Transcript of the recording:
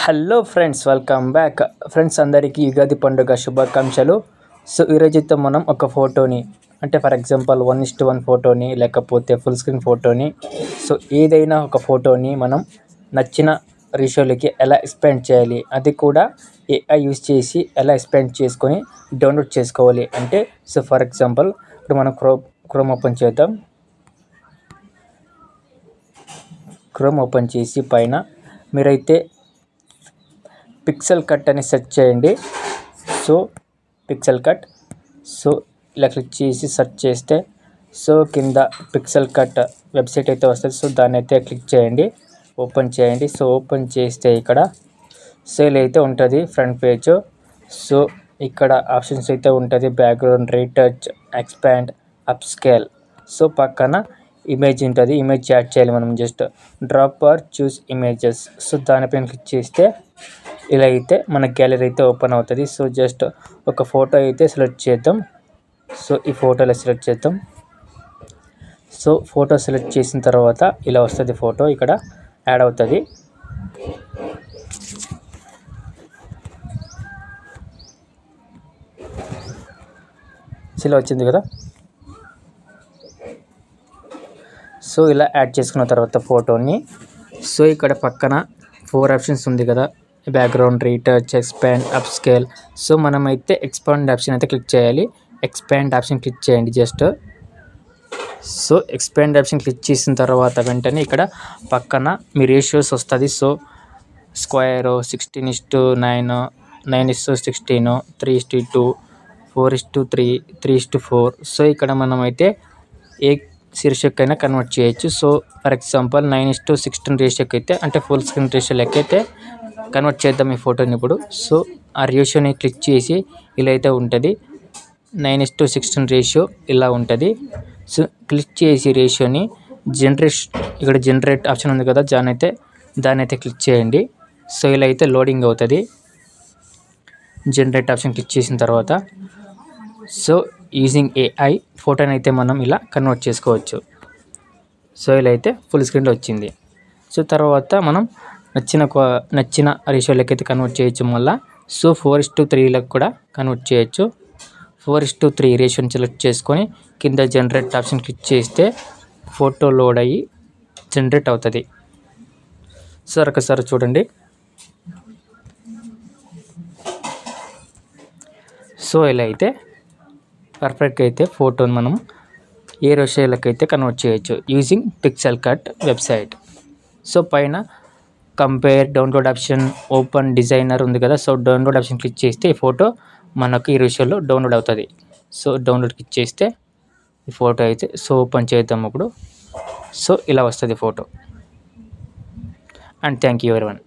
Hello friends, welcome back. Friends అందరికీ యుగాది పండుగ శుభాకాంక్షలు. సో ఈరోజైతే మనం ఒక ఫోటోని అంటే ఫర్ ఎగ్జాంపుల్ 1:1 ఫోటోని లేకపోతే ఫుల్ స్క్రీన్ ఫోటోని సో ఏదైనా ఒక ఫోటోని మనం నచ్చిన రేషియోలకి ఎలా ఎక్స్పాండ్ చేయాలి, అది కూడా ఏఐ యూస్ చేసి ఎలా ఎక్స్పాండ్ చేసుకొని డౌన్లోడ్ చేసుకోవాలి అంటే సో ఫర్ ఎగ్జాంపుల్ ఇప్పుడు మనం క్రోమ్ ఓపెన్ చేద్దాం. క్రోమ్ ఓపెన్ చేసి పైన మీరైతే పిక్సెల్ కట్ అని సెర్చ్ చేయండి. సో పిక్సెల్ కట్ సో ఇలా క్లిక్ చేసి సెర్చ్ చేస్తే సో కింద పిక్సెల్ కట్ వెబ్సైట్ అయితే వస్తుంది. సో దాన్ని అయితే క్లిక్ చేయండి, ఓపెన్ చేయండి. సో ఓపెన్ చేస్తే ఇక్కడ సేల్ అయితే ఉంటుంది ఫ్రంట్ పేజ్. సో ఇక్కడ ఆప్షన్స్ అయితే ఉంటుంది, background, retouch, expand, upscale. So పక్కన ఇమేజ్ ఉంటుంది, ఇమేజ్ యాడ్ చేయాలి మనం. Just drop or choose images. So దానిపైన క్లిక్ చేస్తే ఇలా అయితే మన గ్యాలరీ అయితే ఓపెన్ అవుతుంది. సో జస్ట్ ఒక ఫోటో అయితే సెలెక్ట్ చేద్దాం. సో ఈ ఫోటోలో సెలెక్ట్ చేద్దాం. సో ఫోటో సెలెక్ట్ చేసిన తర్వాత ఇలా వస్తుంది, ఫోటో ఇక్కడ యాడ్ అవుతుంది. ఇలా వచ్చింది కదా. సో ఇలా యాడ్ చేసుకున్న తర్వాత ఫోటోని సో ఇక్కడ పక్కన 4 ఆప్షన్స్ ఉంది కదా, background, retouch, expand, upscale. So మనమైతే ఎక్స్పాండ్ ఆప్షన్ అయితే క్లిక్ చేయాలి. ఎక్స్పాండ్ ఆప్షన్ క్లిక్ చేయండి just. So expand option click చేసిన తర్వాత వెంటనే ఇక్కడ పక్కన మీ రేషియోస్ వస్తుంది. So square, 16:9, 9:16, 3:2, 4:3, 3:4. సో ఇక్కడ మనమైతే ఏ రేషియోకైనా కన్వర్ట్ చేయొచ్చు. సో ఫర్ ఎగ్జాంపుల్ 9:16 రేషియోకి అయితే అంటే ఫుల్ స్క్రీన్ రేషియో లెక్క అయితే కన్వర్ట్ చేద్దాం ఈ ఫోటోని ఇప్పుడు. సో ఆ రేషియోని క్లిక్ చేసి ఇలా అయితే ఉంటుంది, 9:16 రేషియో ఇలా ఉంటుంది. సో క్లిక్ చేసి రేషియోని ఇక్కడ జనరేట్ ఆప్షన్ ఉంది కదా, దాన్ని అయితే క్లిక్ చేయండి. సో ఇలా అయితే లోడింగ్ అవుతుంది. జనరేట్ ఆప్షన్ క్లిక్ చేసిన తర్వాత సో యూజింగ్ ఏఐ ఫోటోని అయితే మనం ఇలా కన్వర్ట్ చేసుకోవచ్చు. సో ఇలా అయితే ఫుల్ స్క్రీన్లో వచ్చింది. సో తర్వాత మనం నచ్చిన రేషియోలకి అయితే కన్వర్ట్ చేయొచ్చు మళ్ళీ. సో 4:3 కూడా కన్వర్ట్ చేయొచ్చు. 4:3 రేషియోని సెలెక్ట్ చేసుకొని కింద జనరేట్ ఆప్షన్ క్లిక్ చేస్తే ఫోటో లోడ్ అయ్యి జనరేట్ అవుతుంది. సో ఒకసారి చూడండి. సో ఇలా అయితే పర్ఫెక్ట్గా అయితే ఫోటోని మనం ఏ రేషియోలకైతే కన్వర్ట్ చేయొచ్చు using pixel cut website. So పైన compare, download option, open designer ఉంది కదా. సో డౌన్లోడ్ ఆప్షన్ క్లిక్ చేస్తే ఈ ఫోటో మనకు ఈ రేషియోలో డౌన్లోడ్ అవుతుంది. సో డౌన్లోడ్ క్లిక్ చేస్తే ఈ ఫోటో అయితే సో ఓపెన్ చేద్దాం ఇప్పుడు. సో ఇలా వస్తుంది photo. And thank you everyone.